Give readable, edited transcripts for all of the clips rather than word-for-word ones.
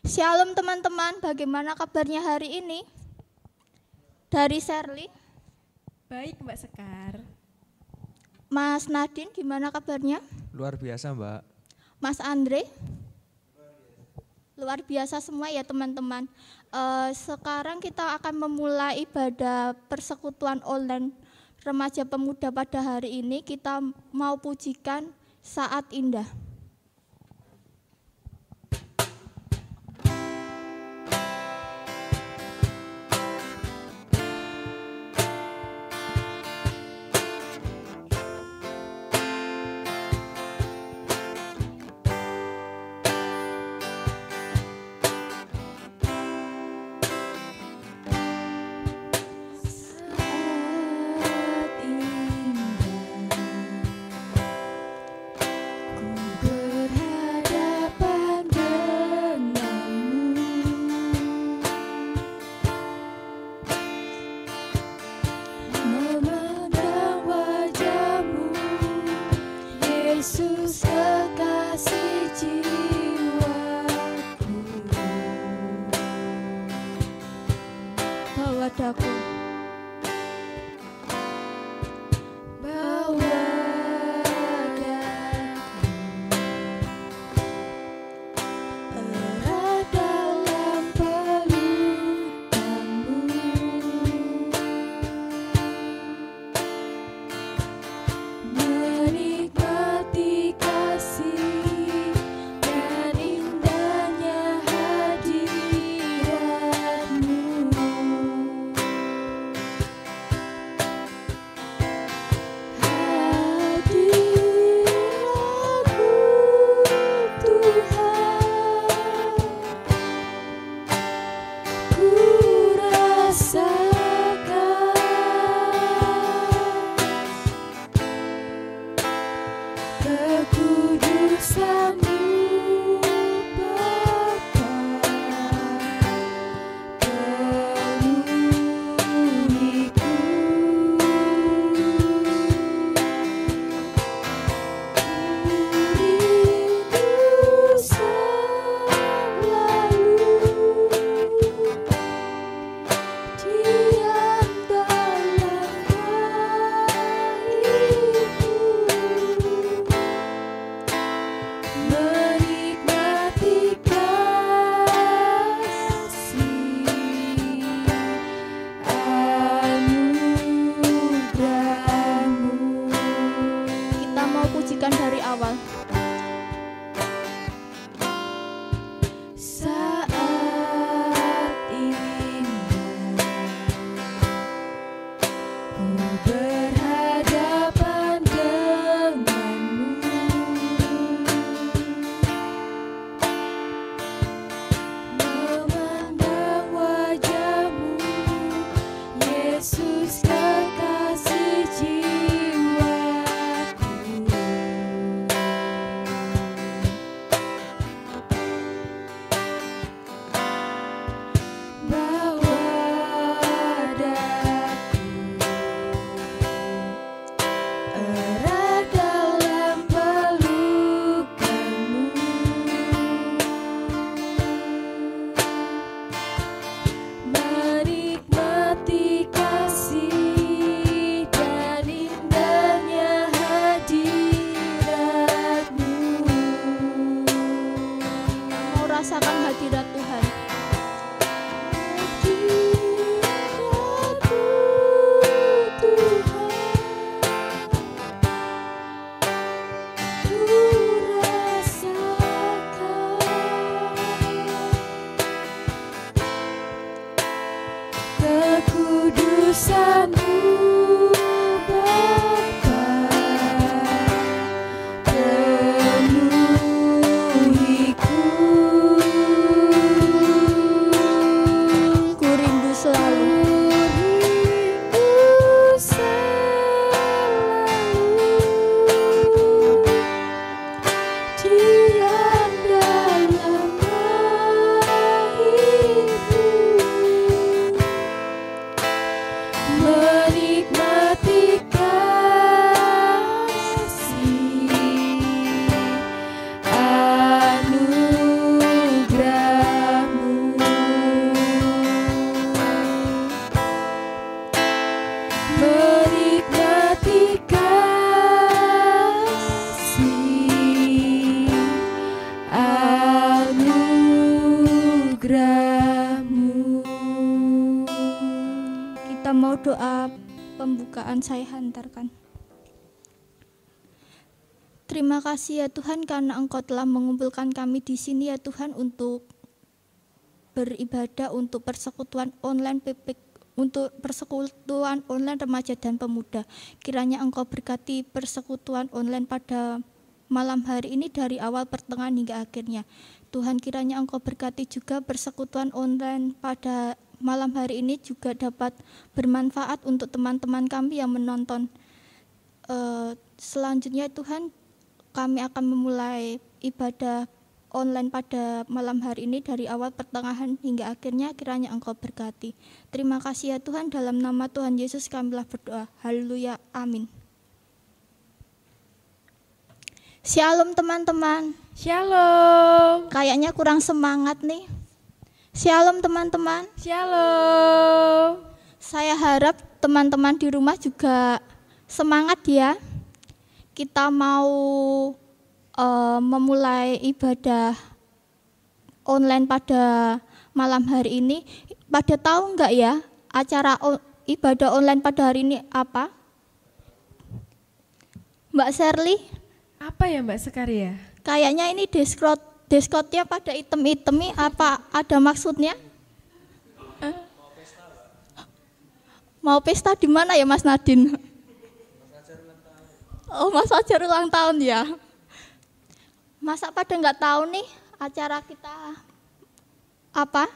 Shalom teman-teman, bagaimana kabarnya hari ini? Dari Sherly. Baik Mbak Sekar. Mas Nadine, gimana kabarnya? Luar biasa Mbak. Mas Andre? Luar biasa semua ya teman-teman. Sekarang kita akan memulai ibadah persekutuan online remaja pemuda pada hari ini. Kita mau pujikan Saat Indah. anugerah-Mu. Kita mau doa pembukaan, saya hantarkan. Terima kasih ya Tuhan karena Engkau telah mengumpulkan kami di sini ya Tuhan untuk beribadah untuk persekutuan online untuk persekutuan online remaja dan pemuda. Kiranya Engkau berkati persekutuan online pada malam hari ini dari awal pertengahan hingga akhirnya. Tuhan, kiranya Engkau berkati juga persekutuan online pada malam hari ini juga dapat bermanfaat untuk teman-teman kami yang menonton. Selanjutnya Tuhan, kami akan memulai ibadah online pada malam hari ini dari awal pertengahan hingga akhirnya. Kiranya Engkau berkati. Terima kasih ya Tuhan, dalam nama Tuhan Yesus kami telah berdoa. Haleluya, amin. Shalom teman-teman. Shalom. Kayaknya kurang semangat nih. Shalom teman-teman. Shalom. Saya harap teman-teman di rumah juga semangat ya. Kita mau memulai ibadah online pada malam hari ini. Pada tahu nggak ya acara ibadah online pada hari ini apa? Mbak Sherly? Apa ya Mbak Sekar ya? Kayaknya ini deskotnya pada item-itemi, apa ada maksudnya? Mau pesta di mana ya Mas Nadine? Oh, Mas Fajar ulang tahun ya. Masa pada nggak tahu nih acara kita apa?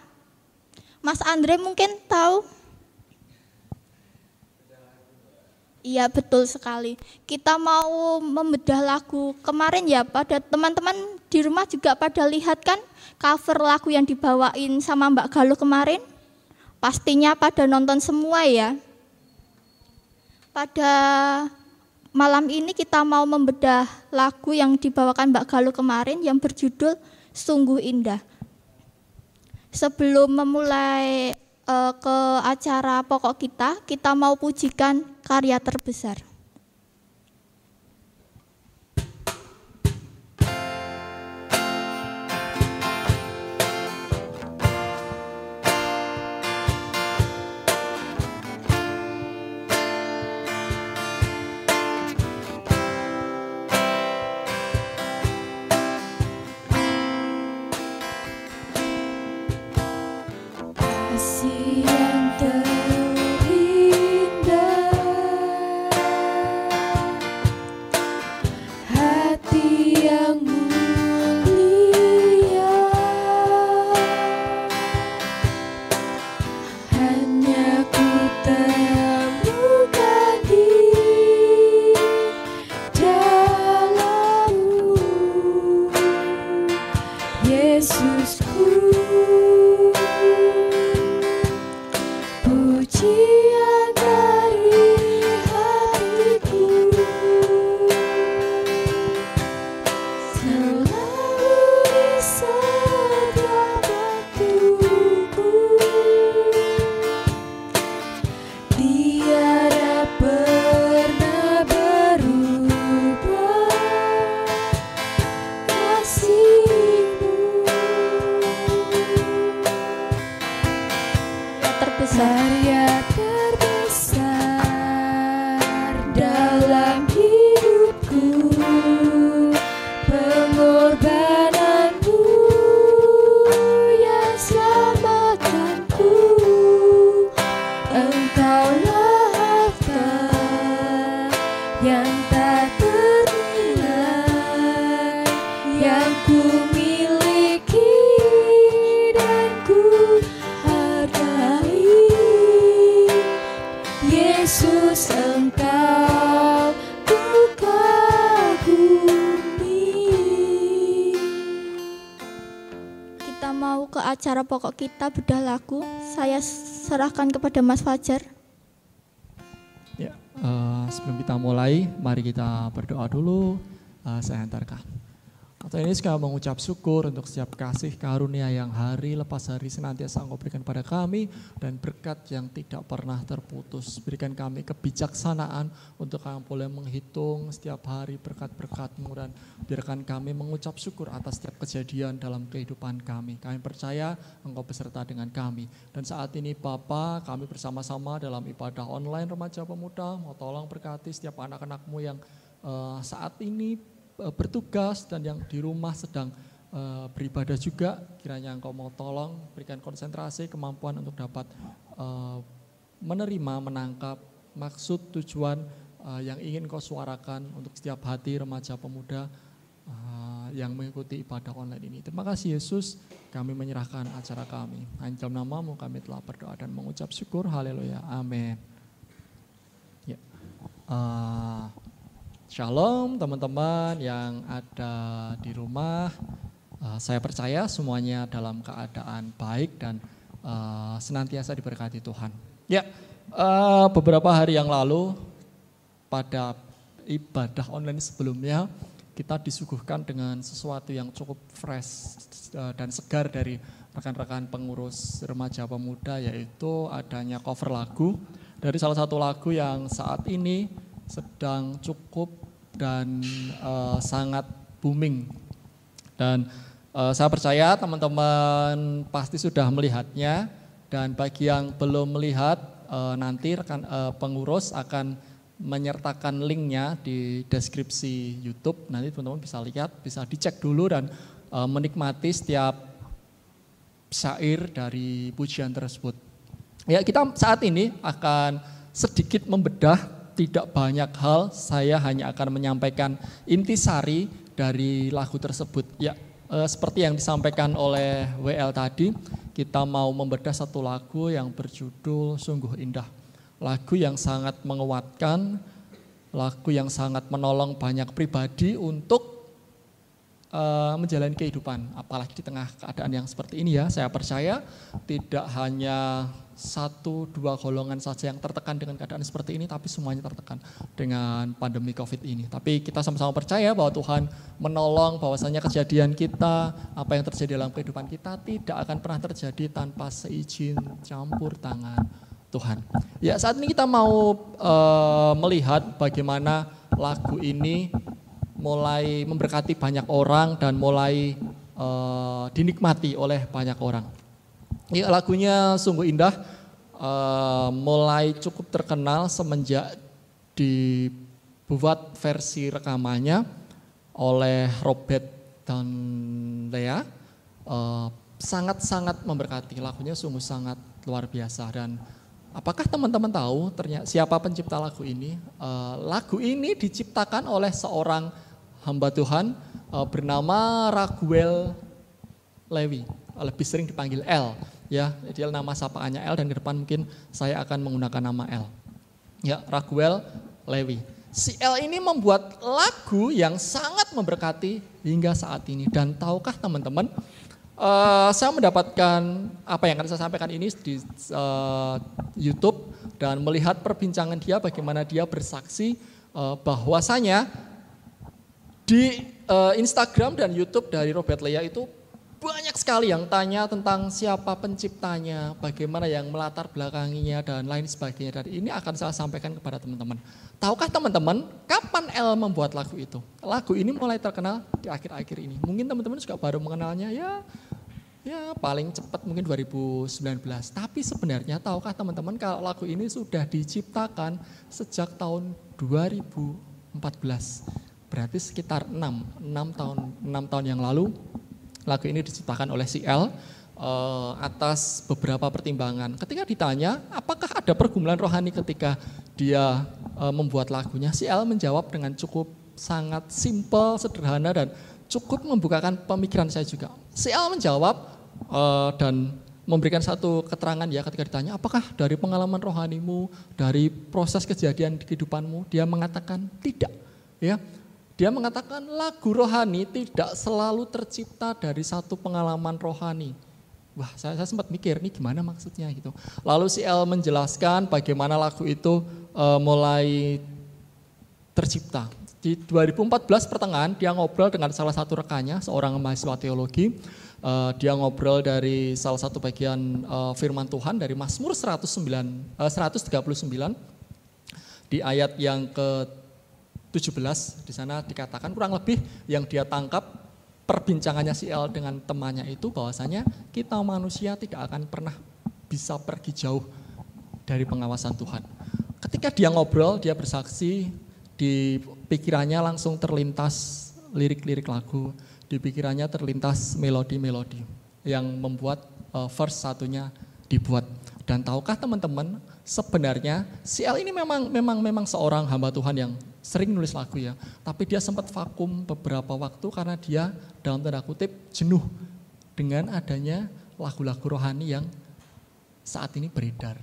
Mas Andre mungkin tahu? Iya betul sekali. Kita mau membedah lagu kemarin ya. Pada teman-teman di rumah juga pada lihat kan cover lagu yang dibawain sama Mbak Galuh kemarin? Pastinya pada nonton semua ya. Pada malam ini kita mau membedah lagu yang dibawakan Mbak Galuh kemarin yang berjudul Sungguh Indah. Sebelum memulai ke acara pokok kita mau pujikan karya terbesar. Kasih yang terindah, hati yang mulia, hanya ku temukan di dalam-Mu, Yesusku. Pujian dari hatiku selalu di setiap waktuku, tiada pernah berubah kasih-Mu. Karya terbesar dalam hidupku, pengorbanan-Mu yang selamatkanku. Engkaulah harta yang tak ternilai, yang ku miliki dan ku hargai. Yesus, Engkau ku kagumi. Kita mau ke acara pokok kita, bedah lagu. Saya serahkan kepada Mas Fajar. Ya, sebelum kita mulai, mari kita berdoa dulu. Saya hantarkan. Saat ini sekali mengucap syukur untuk setiap kasih karunia yang hari lepas hari senantiasa Engkau berikan pada kami dan berkat yang tidak pernah terputus. Berikan kami kebijaksanaan untuk kami boleh menghitung setiap hari berkat-berkat-Mu dan biarkan kami mengucap syukur atas setiap kejadian dalam kehidupan kami. Kami percaya Engkau beserta dengan kami. Dan saat ini Bapa, kami bersama-sama dalam ibadah online remaja pemuda, mau tolong berkati setiap anak-anak-Mu yang saat ini bertugas dan yang di rumah sedang beribadah juga. Kiranya Engkau mau tolong berikan konsentrasi, kemampuan untuk dapat menerima, menangkap maksud, tujuan yang ingin Engkau suarakan untuk setiap hati remaja pemuda yang mengikuti ibadah online ini. Terima kasih Yesus, kami menyerahkan acara kami. Hanya dalam nama-Mu kami telah berdoa dan mengucap syukur. Haleluya, amin. Ya. Shalom teman-teman yang ada di rumah, saya percaya semuanya dalam keadaan baik dan senantiasa diberkati Tuhan. Ya, beberapa hari yang lalu pada ibadah online sebelumnya kita disuguhkan dengan sesuatu yang cukup fresh dan segar dari rekan-rekan pengurus remaja pemuda, yaitu adanya cover lagu dari salah satu lagu yang saat ini sedang cukup dan sangat booming. Dan saya percaya teman-teman pasti sudah melihatnya, dan bagi yang belum melihat nanti rekan pengurus akan menyertakan linknya di deskripsi YouTube. Nanti teman-teman bisa lihat, bisa dicek dulu dan menikmati setiap syair dari pujian tersebut. Ya, kita saat ini akan sedikit membedah. Tidak banyak hal, saya hanya akan menyampaikan intisari dari lagu tersebut. Ya, seperti yang disampaikan oleh WL tadi, kita mau membedah satu lagu yang berjudul Sungguh Indah. Lagu yang sangat menguatkan, lagu yang sangat menolong banyak pribadi untuk menjalani kehidupan. Apalagi di tengah keadaan yang seperti ini ya, saya percaya tidak hanya 1-2 golongan saja yang tertekan dengan keadaan seperti ini, tapi semuanya tertekan dengan pandemi COVID ini. Tapi kita sama-sama percaya bahwa Tuhan menolong, bahwasanya kejadian kita, apa yang terjadi dalam kehidupan kita tidak akan pernah terjadi tanpa seizin campur tangan Tuhan. Ya, saat ini kita mau melihat bagaimana lagu ini mulai memberkati banyak orang dan mulai dinikmati oleh banyak orang. Ya, lagunya Sungguh Indah mulai cukup terkenal semenjak dibuat versi rekamannya oleh Robert dan Lea. Sangat-sangat memberkati, lagunya sungguh sangat luar biasa. Dan apakah teman-teman tahu ternyata siapa pencipta lagu ini? Lagu ini diciptakan oleh seorang hamba Tuhan bernama Raguel Lewi, lebih sering dipanggil L. Ya, dia nama sapaannya L dan ke depan mungkin saya akan menggunakan nama L. Ya, Raguel Lewi. Si L ini membuat lagu yang sangat memberkati hingga saat ini. Dan tahukah teman-teman, saya mendapatkan apa yang akan saya sampaikan ini di YouTube dan melihat perbincangan dia, bagaimana dia bersaksi bahwasanya di Instagram dan YouTube dari Robert Lea itu banyak sekali yang tanya tentang siapa penciptanya, bagaimana yang melatar belakanginya dan lain sebagainya. Dan ini akan saya sampaikan kepada teman-teman. Tahukah teman-teman kapan L membuat lagu itu? Lagu ini mulai terkenal di akhir-akhir ini. Mungkin teman-teman juga baru mengenalnya ya paling cepat mungkin 2019. Tapi sebenarnya tahukah teman-teman kalau lagu ini sudah diciptakan sejak tahun 2014. Berarti sekitar 6 tahun yang lalu. Lagu ini diciptakan oleh si L atas beberapa pertimbangan. Ketika ditanya apakah ada pergumulan rohani ketika dia membuat lagunya, si L menjawab dengan cukup sangat simpel, sederhana dan cukup membukakan pemikiran saya juga. Si L menjawab dan memberikan satu keterangan ya ketika ditanya apakah dari pengalaman rohanimu, dari proses kejadian di kehidupanmu, dia mengatakan tidak. Ya. Dia mengatakan lagu rohani tidak selalu tercipta dari satu pengalaman rohani. Wah, saya sempat mikir, ini gimana maksudnya gitu. Lalu si L menjelaskan bagaimana lagu itu mulai tercipta. Di 2014 pertengahan dia ngobrol dengan salah satu rekannya, seorang mahasiswa teologi. Dia ngobrol dari salah satu bagian firman Tuhan dari Mazmur 139 di ayat yang ke-17. Di sana dikatakan kurang lebih yang dia tangkap perbincangannya si El dengan temannya itu bahwasanya kita manusia tidak akan pernah bisa pergi jauh dari pengawasan Tuhan. Ketika dia ngobrol, dia bersaksi, di pikirannya langsung terlintas lirik-lirik lagu, di pikirannya terlintas melodi-melodi yang membuat verse satunya dibuat. Dan tahukah teman-teman, sebenarnya si El ini memang seorang hamba Tuhan yang sering nulis lagu ya, tapi dia sempat vakum beberapa waktu karena dia dalam tanda kutip jenuh dengan adanya lagu-lagu rohani yang saat ini beredar.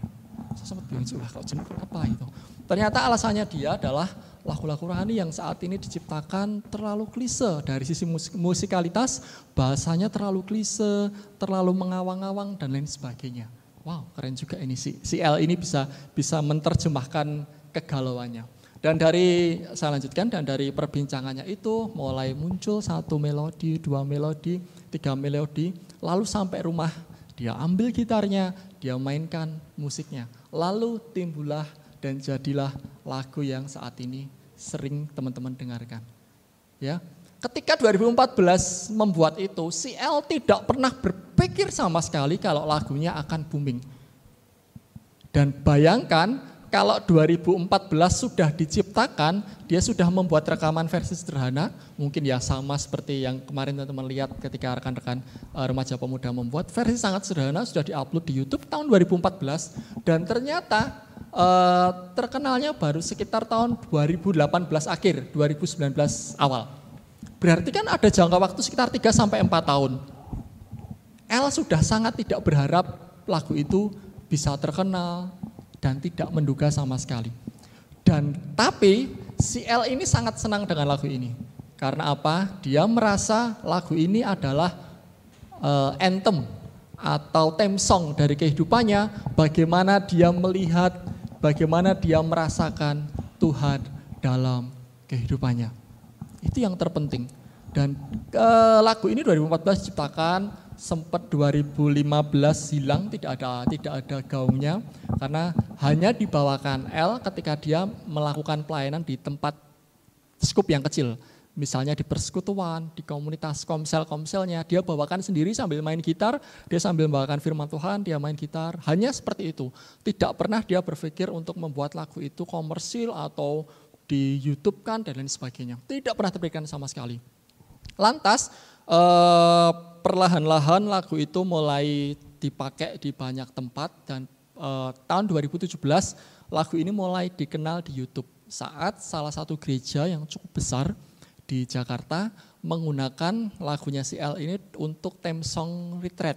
Saya sempat bilang, kalau jenuh kenapa itu? Ternyata alasannya dia adalah lagu-lagu rohani yang saat ini diciptakan terlalu klise dari sisi musikalitas, bahasanya terlalu klise, terlalu mengawang-awang dan lain sebagainya. Wow, keren juga ini si El ini bisa menerjemahkan kegalauannya. Dan saya lanjutkan, dan dari perbincangannya itu mulai muncul 1 melodi, 2 melodi, 3 melodi, lalu sampai rumah dia ambil gitarnya, dia mainkan musiknya, lalu timbullah dan jadilah lagu yang saat ini sering teman-teman dengarkan. Ya, ketika 2014 membuat itu, si El tidak pernah berpikir sama sekali kalau lagunya akan booming. Dan bayangkan kalau 2014 sudah diciptakan, dia sudah membuat rekaman versi sederhana, mungkin ya sama seperti yang kemarin teman-teman lihat ketika rekan-rekan remaja pemuda membuat, versi sangat sederhana sudah diupload di YouTube tahun 2014, dan ternyata terkenalnya baru sekitar tahun 2018 akhir, 2019 awal. Berarti kan ada jangka waktu sekitar 3-4 tahun. El sudah sangat tidak berharap lagu itu bisa terkenal dan tidak menduga sama sekali. Tapi si El ini sangat senang dengan lagu ini. Karena apa? Dia merasa lagu ini adalah anthem atau theme song dari kehidupannya, bagaimana dia melihat, bagaimana dia merasakan Tuhan dalam kehidupannya. Itu yang terpenting. Dan lagu ini 2014 diciptakan, sempat 2015 hilang, tidak ada gaungnya karena hanya dibawakan El ketika dia melakukan pelayanan di tempat skup yang kecil. Misalnya di persekutuan, di komunitas komsel-komselnya, dia bawakan sendiri sambil main gitar, dia sambil membawakan firman Tuhan, dia main gitar, hanya seperti itu. Tidak pernah dia berpikir untuk membuat lagu itu komersil atau di YouTube kan dan lain sebagainya. Tidak pernah terpikirkan sama sekali. Lantas, perlahan-lahan lagu itu mulai dipakai di banyak tempat dan tahun 2017 lagu ini mulai dikenal di YouTube saat salah satu gereja yang cukup besar di Jakarta menggunakan lagunya si El ini untuk theme song retreat.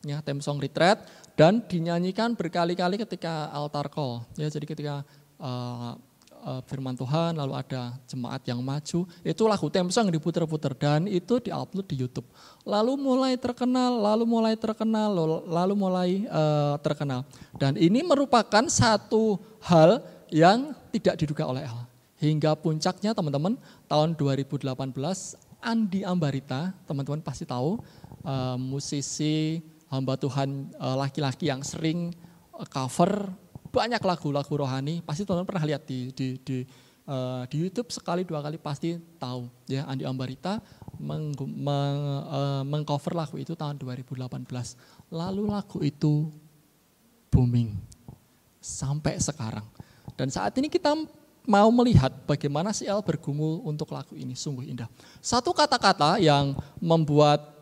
Ya, theme song retreat dan dinyanyikan berkali-kali ketika altar call. Ya, jadi ketika firman Tuhan lalu ada jemaat yang maju, itu lagu theme song diputer-puter dan itu diupload di YouTube. Lalu mulai terkenal. Dan ini merupakan satu hal yang tidak diduga oleh El. Hingga puncaknya teman-teman, tahun 2018 Andi Ambarita, teman-teman pasti tahu, musisi hamba Tuhan laki-laki yang sering cover banyak lagu-lagu rohani, pasti teman-teman pernah lihat di YouTube sekali dua kali pasti tahu ya, Andi Ambarita mengcover lagu itu tahun 2018. Lalu lagu itu booming sampai sekarang. Dan saat ini kita mau melihat bagaimana si El bergumul untuk lagu ini, sungguh indah. Satu kata-kata yang membuat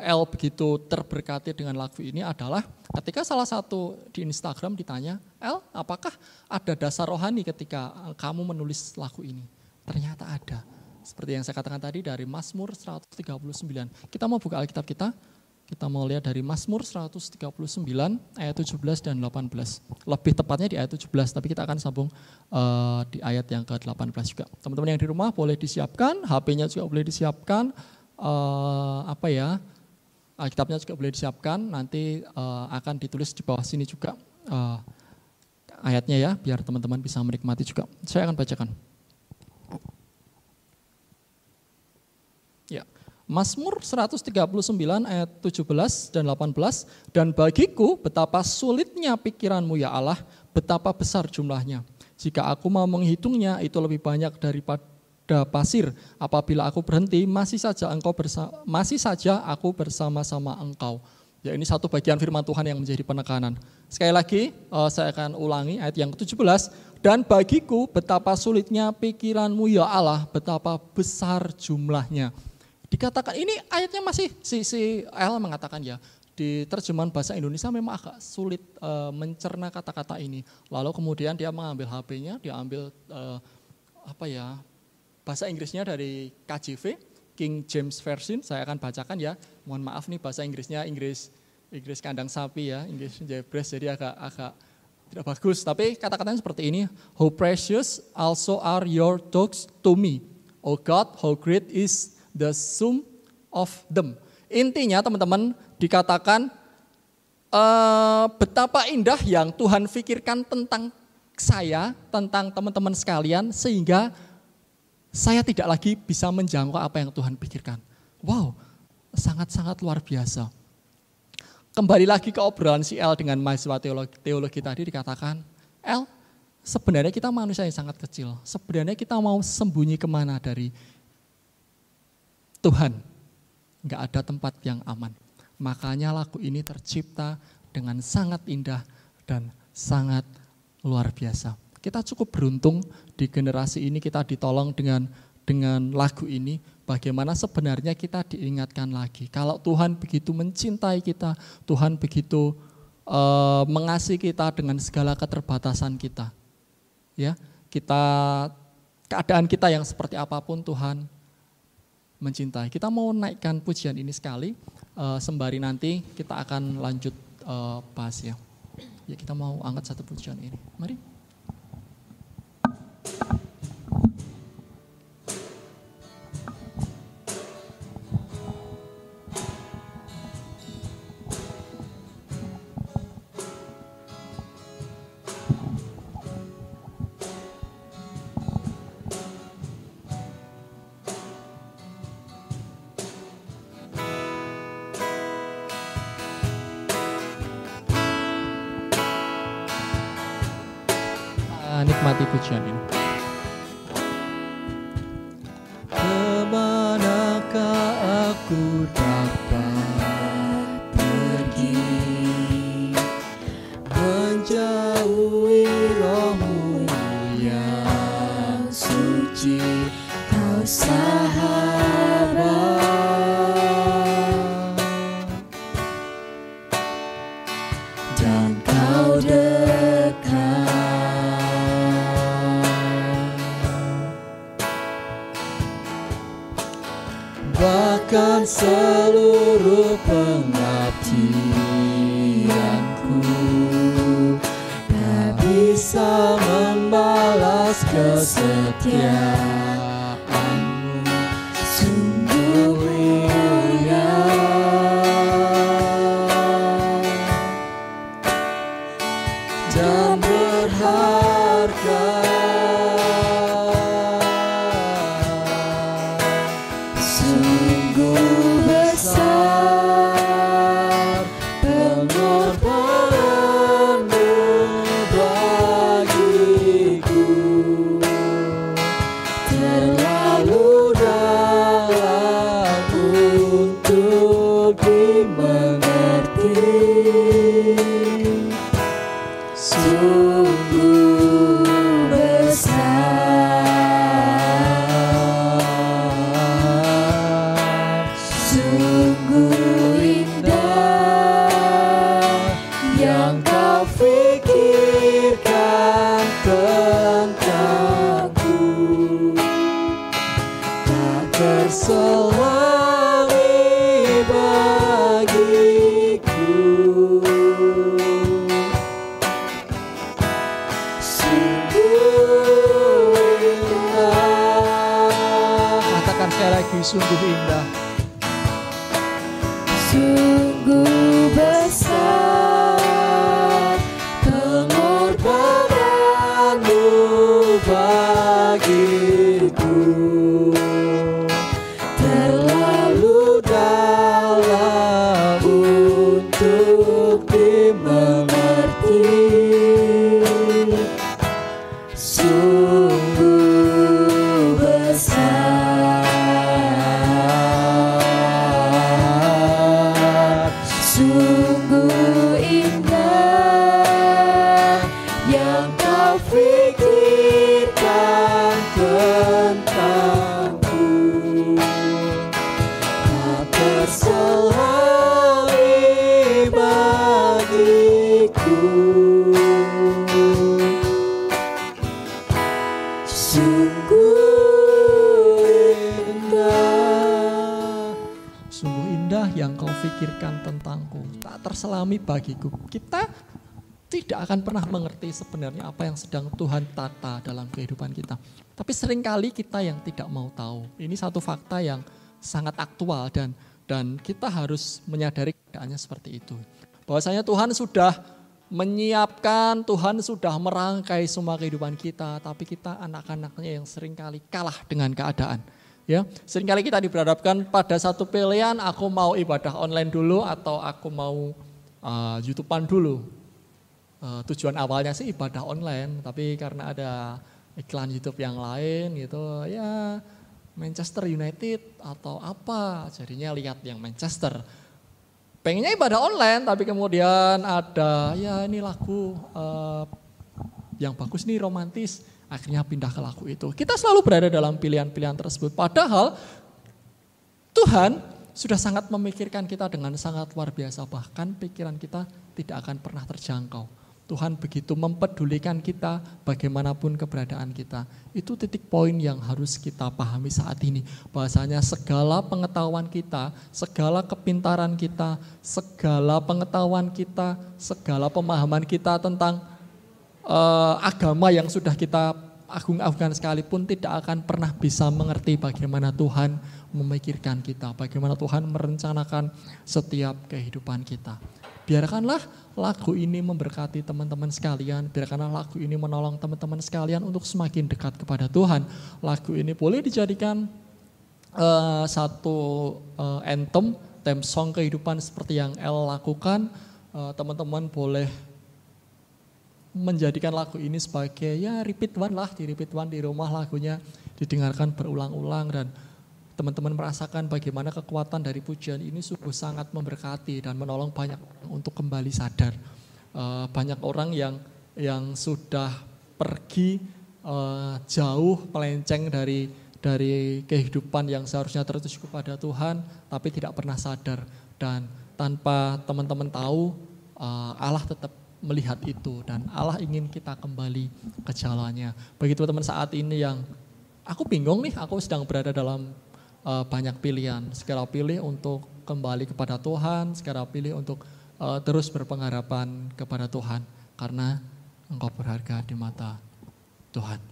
El begitu terberkati dengan lagu ini adalah ketika salah satu di Instagram ditanya, El, apakah ada dasar rohani ketika kamu menulis lagu ini? Ternyata ada. Seperti yang saya katakan tadi dari Mazmur 139. Kita mau buka Alkitab kita mau lihat dari Mazmur 139 ayat 17 dan 18. Lebih tepatnya di ayat 17, tapi kita akan sambung di ayat yang ke-18 juga. Teman-teman yang di rumah boleh disiapkan, HP-nya juga boleh disiapkan, Alkitabnya juga boleh disiapkan, nanti akan ditulis di bawah sini juga ayatnya ya, biar teman-teman bisa menikmati juga. Saya akan bacakan. Ya. Mazmur 139 ayat 17 dan 18, dan bagiku betapa sulitnya pikiranmu ya Allah, betapa besar jumlahnya. Jika aku mau menghitungnya, itu lebih banyak daripada pasir. Apabila aku berhenti, masih saja aku bersama-sama engkau. Ya, ini satu bagian firman Tuhan yang menjadi penekanan. Sekali lagi saya akan ulangi ayat yang ke-17. Dan bagiku betapa sulitnya pikiranmu ya Allah, betapa besar jumlahnya. Dikatakan ini ayatnya masih si El mengatakan ya, di terjemahan bahasa Indonesia memang agak sulit mencerna kata-kata ini. Lalu kemudian dia mengambil HP-nya, dia ambil bahasa Inggrisnya dari KJV, King James Version. Saya akan bacakan ya. Mohon maaf nih bahasa Inggrisnya Inggris kandang sapi ya, Inggris Jebres, jadi agak tidak bagus. Tapi kata-katanya seperti ini. How precious also are your dogs to me. Oh God, how great is the sum of them. Intinya teman-teman dikatakan betapa indah yang Tuhan pikirkan tentang saya, tentang teman-teman sekalian, sehingga saya tidak lagi bisa menjangkau apa yang Tuhan pikirkan. Wow, sangat-sangat luar biasa. Kembali lagi ke obrolan si El dengan mahasiswa teologi tadi, dikatakan, El, sebenarnya kita manusia yang sangat kecil. Sebenarnya kita mau sembunyi kemana dari Tuhan? Enggak ada tempat yang aman. Makanya lagu ini tercipta dengan sangat indah dan sangat luar biasa. Kita cukup beruntung di generasi ini kita ditolong dengan lagu ini. Bagaimana sebenarnya kita diingatkan lagi. Kalau Tuhan begitu mencintai kita, Tuhan begitu mengasihi kita dengan segala keterbatasan kita. Ya, keadaan kita yang seperti apapun Tuhan mencintai. Kita mau naikkan pujian ini sekali, sembari nanti kita akan lanjut bahas ya. Ya, kita mau angkat satu pujian ini. Mari. Nikmati pujian ini. Kemanakah aku dapat pergi, menjauhi roh-Mu yang suci, Kau sahabat, dan Kau dekat. Bahkan seluruh pengabdianku tak bisa membalas kesetiaan-Mu. Sungguh mulia dan berharga. Terselangi bagiku. untuk dimengerti. Sungguh besar, sungguh indah yang kau pikirkan tentangku. Tak terselami bagiku. Sungguh indah yang kau pikirkan tentangku, tak terselami bagiku. Kita tidak akan pernah mengerti sebenarnya apa yang sedang Tuhan tata dalam kehidupan kita. Tapi seringkali kita yang tidak mau tahu. Ini satu fakta yang sangat aktual dan kita harus menyadari keadaannya seperti itu. Bahwasanya Tuhan sudah menyiapkan, Tuhan sudah merangkai semua kehidupan kita, tapi kita anak-anaknya yang seringkali kalah dengan keadaan. Ya, seringkali kita diberhadapkan pada satu pilihan, aku mau ibadah online dulu atau aku mau YouTubean dulu. Tujuan awalnya sih ibadah online, tapi karena ada iklan YouTube yang lain gitu, ya Manchester United atau apa, jadinya lihat yang Manchester. Pengennya ibadah online, tapi kemudian ada ya ini lagu yang bagus nih, romantis. Akhirnya pindah ke lagu itu. Kita selalu berada dalam pilihan-pilihan tersebut. Padahal Tuhan sudah sangat memikirkan kita dengan sangat luar biasa. Bahkan pikiran kita tidak akan pernah terjangkau. Tuhan begitu mempedulikan kita bagaimanapun keberadaan kita. Itu titik poin yang harus kita pahami saat ini. Bahasanya segala pengetahuan kita, segala kepintaran kita, segala pengetahuan kita, segala pemahaman kita tentang agama yang sudah kita agung-agungkan sekalipun tidak akan pernah bisa mengerti bagaimana Tuhan memikirkan kita, bagaimana Tuhan merencanakan setiap kehidupan kita. Biarkanlah lagu ini memberkati teman-teman sekalian, biarkanlah lagu ini menolong teman-teman sekalian untuk semakin dekat kepada Tuhan. Lagu ini boleh dijadikan satu anthem, theme song kehidupan seperti yang El lakukan. Teman-teman boleh menjadikan lagu ini sebagai ya repeat one lah, di repeat one di rumah lagunya didengarkan berulang-ulang dan teman-teman merasakan bagaimana kekuatan dari pujian ini sungguh sangat memberkati dan menolong banyak orang untuk kembali sadar. Banyak orang yang sudah pergi jauh melenceng dari kehidupan yang seharusnya tertuju kepada Tuhan tapi tidak pernah sadar, dan tanpa teman-teman tahu Allah tetap melihat itu dan Allah ingin kita kembali ke jalannya. Bagi teman-teman saat ini yang aku bingung nih, aku sedang berada dalam banyak pilihan. Segera pilih untuk kembali kepada Tuhan, segera pilih untuk terus berpengharapan kepada Tuhan karena engkau berharga di mata Tuhan.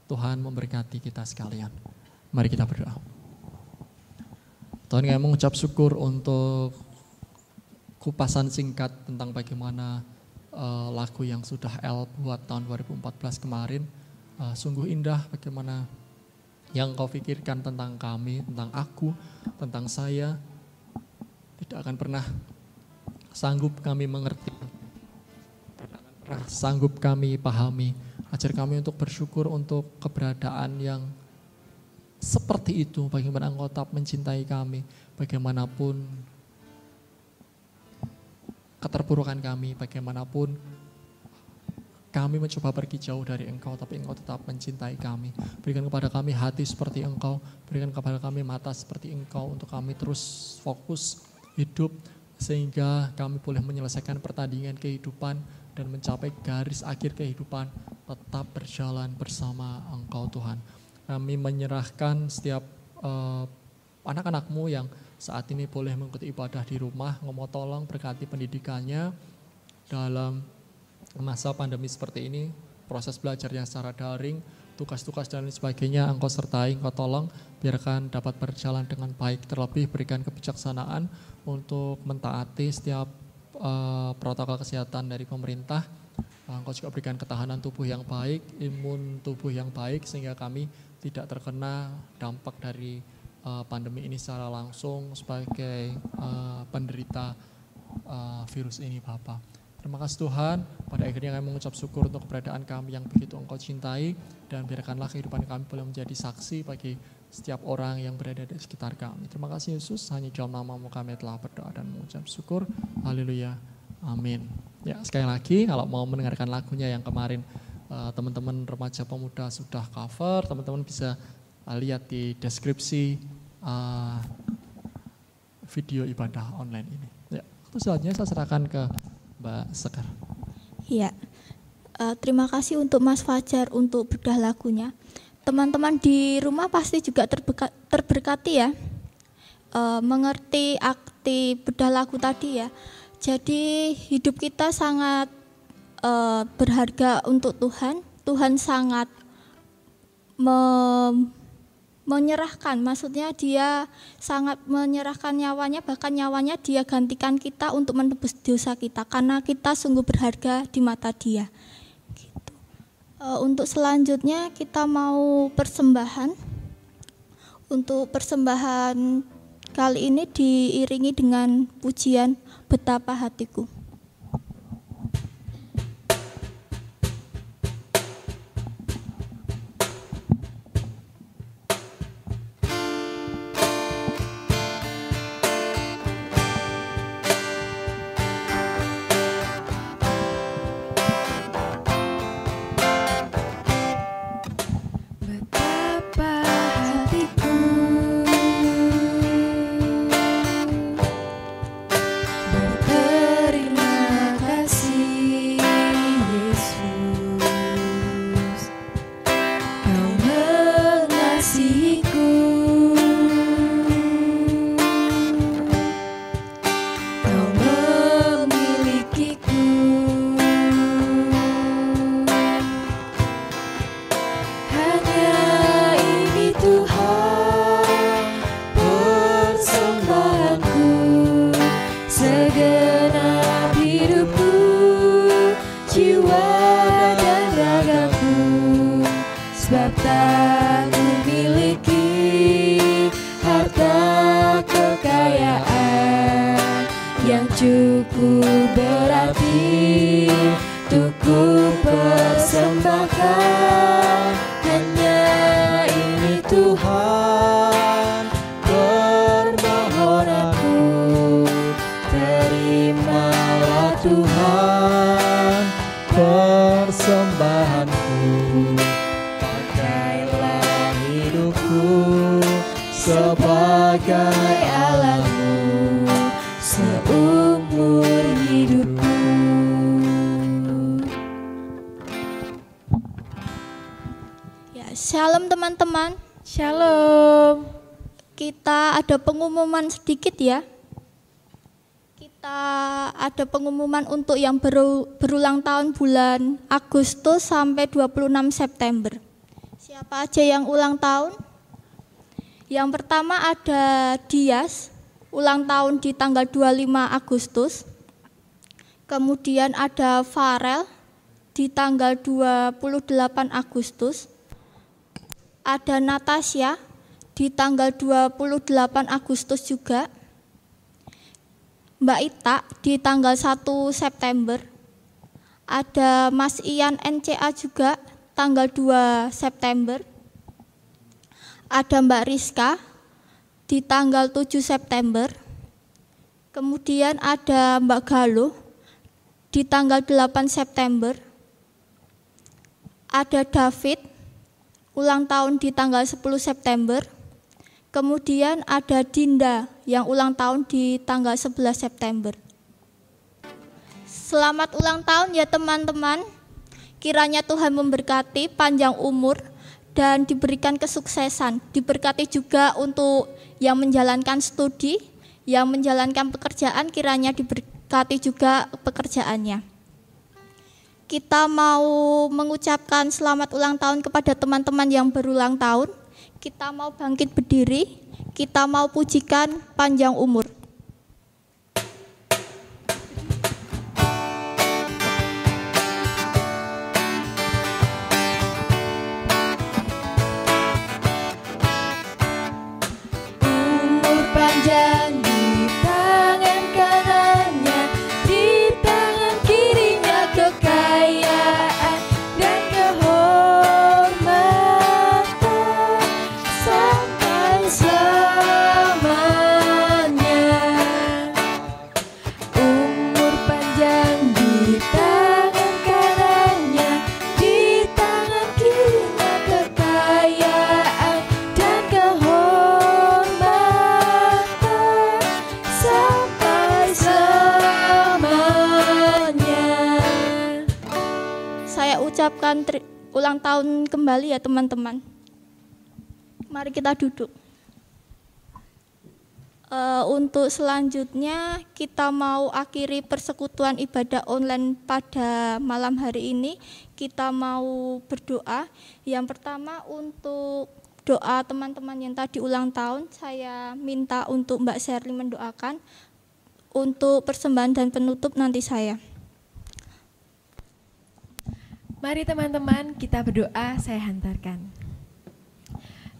Tuhan memberkati kita sekalian. Mari kita berdoa. Tuhan, kami mengucap syukur untuk kupasan singkat tentang bagaimana lagu yang sudah El buat tahun 2014 kemarin. Sungguh indah bagaimana yang kau pikirkan tentang kami, tentang aku, tentang saya. Tidak akan pernah sanggup kami mengerti, tidak akan pernah sanggup kami pahami. Ajar kami untuk bersyukur untuk keberadaan yang seperti itu, bagaimana engkau tetap mencintai kami, bagaimanapun keterpurukan kami, bagaimanapun kami mencoba pergi jauh dari engkau, tapi engkau tetap mencintai kami. Berikan kepada kami hati seperti engkau, berikan kepada kami mata seperti engkau untuk kami terus fokus hidup sehingga kami boleh menyelesaikan pertandingan kehidupan dan mencapai garis akhir kehidupan tetap berjalan bersama engkau Tuhan. Kami menyerahkan setiap anak-anakmu yang saat ini boleh mengikuti ibadah di rumah, engkau tolong berkati pendidikannya dalam masa pandemi seperti ini, proses belajarnya secara daring, tugas-tugas dan lain sebagainya, engkau sertai, engkau tolong, biarkan dapat berjalan dengan baik, terlebih berikan kebijaksanaan untuk mentaati setiap protokol kesehatan dari pemerintah. Engkau juga berikan ketahanan tubuh yang baik, imun tubuh yang baik, sehingga kami tidak terkena dampak dari pandemi ini secara langsung sebagai penderita virus ini Bapa. Terima kasih Tuhan, pada akhirnya kami mengucap syukur untuk keberadaan kami yang begitu Engkau cintai, dan biarkanlah kehidupan kami boleh menjadi saksi bagi setiap orang yang berada di sekitar kami. Terima kasih Yesus, hanya dalam nama-Mu kami telah berdoa dan mengucap syukur. Haleluya, amin. Ya, sekali lagi kalau mau mendengarkan lagunya yang kemarin teman-teman remaja pemuda sudah cover, teman-teman bisa lihat di deskripsi video ibadah online ini. Ya, selanjutnya saya serahkan ke Mbak Sekar. Ya, terima kasih untuk Mas Fajar untuk bedah lagunya. Teman-teman di rumah pasti juga terberkati ya, mengerti arti bedah lagu tadi ya. Jadi hidup kita sangat berharga untuk Tuhan. Tuhan sangat menyerahkan, maksudnya dia sangat menyerahkan nyawanya, bahkan nyawanya dia gantikan kita untuk menebus dosa kita, karena kita sungguh berharga di mata dia. Gitu. Untuk selanjutnya kita mau persembahan. Untuk persembahan kali ini diiringi dengan pujian Betapa Hatiku. Shalom teman-teman. Shalom. Kita ada pengumuman sedikit ya. Kita ada pengumuman untuk yang berulang tahun bulan Agustus sampai 26 September. Siapa aja yang ulang tahun? Yang pertama ada Dias, ulang tahun di tanggal 25 Agustus. Kemudian ada Farel di tanggal 28 Agustus. Ada Natasha di tanggal 28 Agustus juga. Mbak Ita di tanggal 1 September. Ada Mas Ian NCA juga tanggal 2 September. Ada Mbak Rizka di tanggal 7 September. Kemudian ada Mbak Galuh di tanggal 8 September. Ada David ulang tahun di tanggal 10 September. Kemudian ada Dinda yang ulang tahun di tanggal 11 September. Selamat ulang tahun ya teman-teman. Kiranya Tuhan memberkati panjang umur dan diberikan kesuksesan. Diberkati juga untuk yang menjalankan studi, yang menjalankan pekerjaan, kiranya diberkati juga pekerjaannya. Kita mau mengucapkan selamat ulang tahun kepada teman-teman yang berulang tahun. Kita mau bangkit berdiri, kita mau pujikan panjang umur. Umur panjang di tangan kanannya, yang di tangan kanannya, di tangan kirinya kekayaan dan kehormatan sampai selamanya. Saya ucapkan ulang tahun kembali ya teman-teman. Mari kita duduk. Untuk selanjutnya kita mau akhiri persekutuan ibadah online pada malam hari ini. Kita mau berdoa. Yang pertama untuk doa teman-teman yang tadi ulang tahun, saya minta untuk Mbak Sherly mendoakan. Untuk persembahan dan penutup nanti saya. Mari teman-teman kita berdoa, saya hantarkan.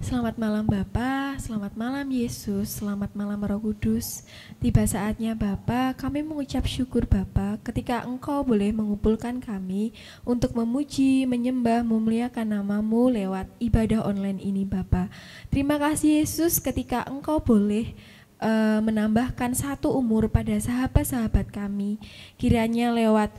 Selamat malam Bapa, selamat malam Yesus, selamat malam Roh Kudus. Tiba saatnya Bapa, kami mengucap syukur Bapa ketika Engkau boleh mengumpulkan kami untuk memuji, menyembah, memuliakan nama-Mu lewat ibadah online ini Bapa. Terima kasih Yesus ketika Engkau boleh menambahkan satu umur pada sahabat-sahabat kami. Kiranya lewat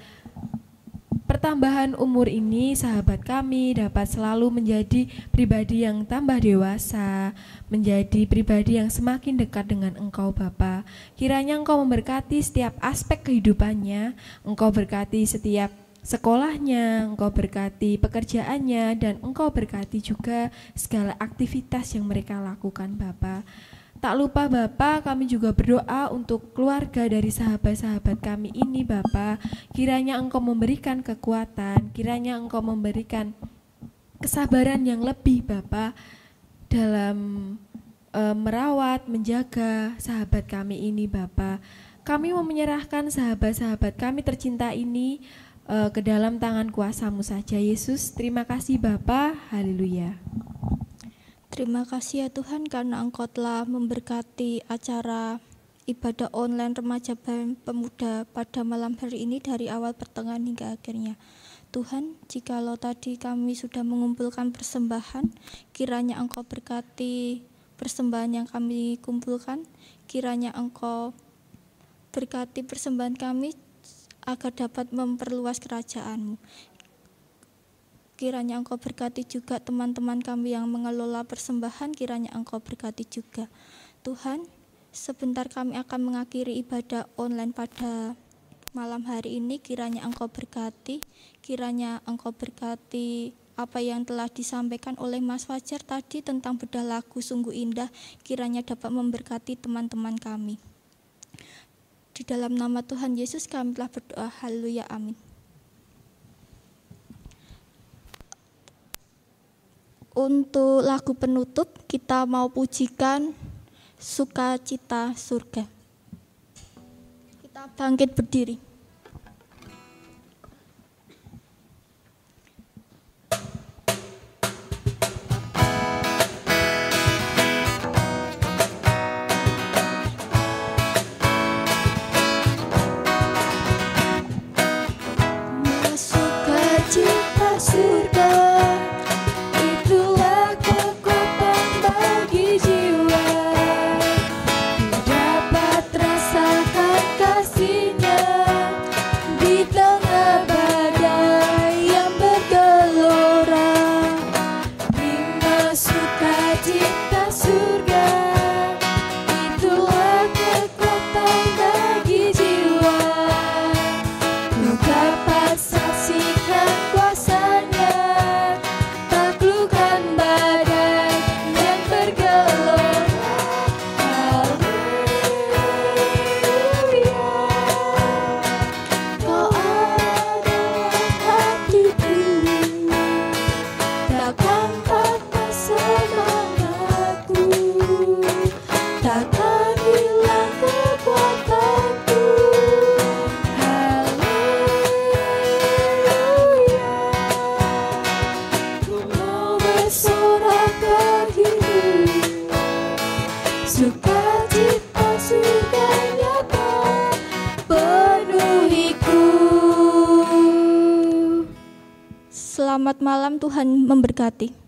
pertambahan umur ini sahabat kami dapat selalu menjadi pribadi yang tambah dewasa, menjadi pribadi yang semakin dekat dengan Engkau Bapa. Kiranya Engkau memberkati setiap aspek kehidupannya, Engkau berkati setiap sekolahnya, Engkau berkati pekerjaannya, dan Engkau berkati juga segala aktivitas yang mereka lakukan Bapa. Tak lupa Bapa, kami juga berdoa untuk keluarga dari sahabat-sahabat kami ini Bapa. Kiranya Engkau memberikan kekuatan, kiranya Engkau memberikan kesabaran yang lebih Bapa dalam merawat, menjaga sahabat kami ini Bapa. Kami mau menyerahkan sahabat-sahabat kami tercinta ini ke dalam tangan kuasa-Mu saja Yesus. Terima kasih Bapa, haleluya. Terima kasih ya Tuhan karena Engkau telah memberkati acara ibadah online remaja dan pemuda pada malam hari ini dari awal pertengahan hingga akhirnya. Tuhan, jikalau tadi kami sudah mengumpulkan persembahan, kiranya Engkau berkati persembahan yang kami kumpulkan, kiranya Engkau berkati persembahan kami agar dapat memperluas kerajaan-Mu. Kiranya Engkau berkati juga teman-teman kami yang mengelola persembahan, kiranya Engkau berkati juga. Tuhan, sebentar kami akan mengakhiri ibadah online pada malam hari ini, kiranya Engkau berkati, kiranya Engkau berkati apa yang telah disampaikan oleh Mas Fajar tadi tentang bedah lagu sungguh indah, kiranya dapat memberkati teman-teman kami. Di dalam nama Tuhan Yesus kami telah berdoa, haleluya, amin. Untuk lagu penutup kita mau pujikan Sukacita Surga. Kita bangkit berdiri. Sukacita surga, itulah kekuatan bagi jiwa. Ku dapat rasakan kasih-Nya di tengah badai yang bergelora. Terima sukacita surga, itulah kekuatan bagi jiwa. Ku dapat saksikan kuasa-Nya, taklukkan badai yang bergelora. Haleluya, Kau ada dalam hatiku, takkan patah semangatku, takkan hilang kekuatanku. Haleluya, ku mau bersorak bagimu, sukacita surga nyata penuhiku. Selamat malam, Tuhan memberkati.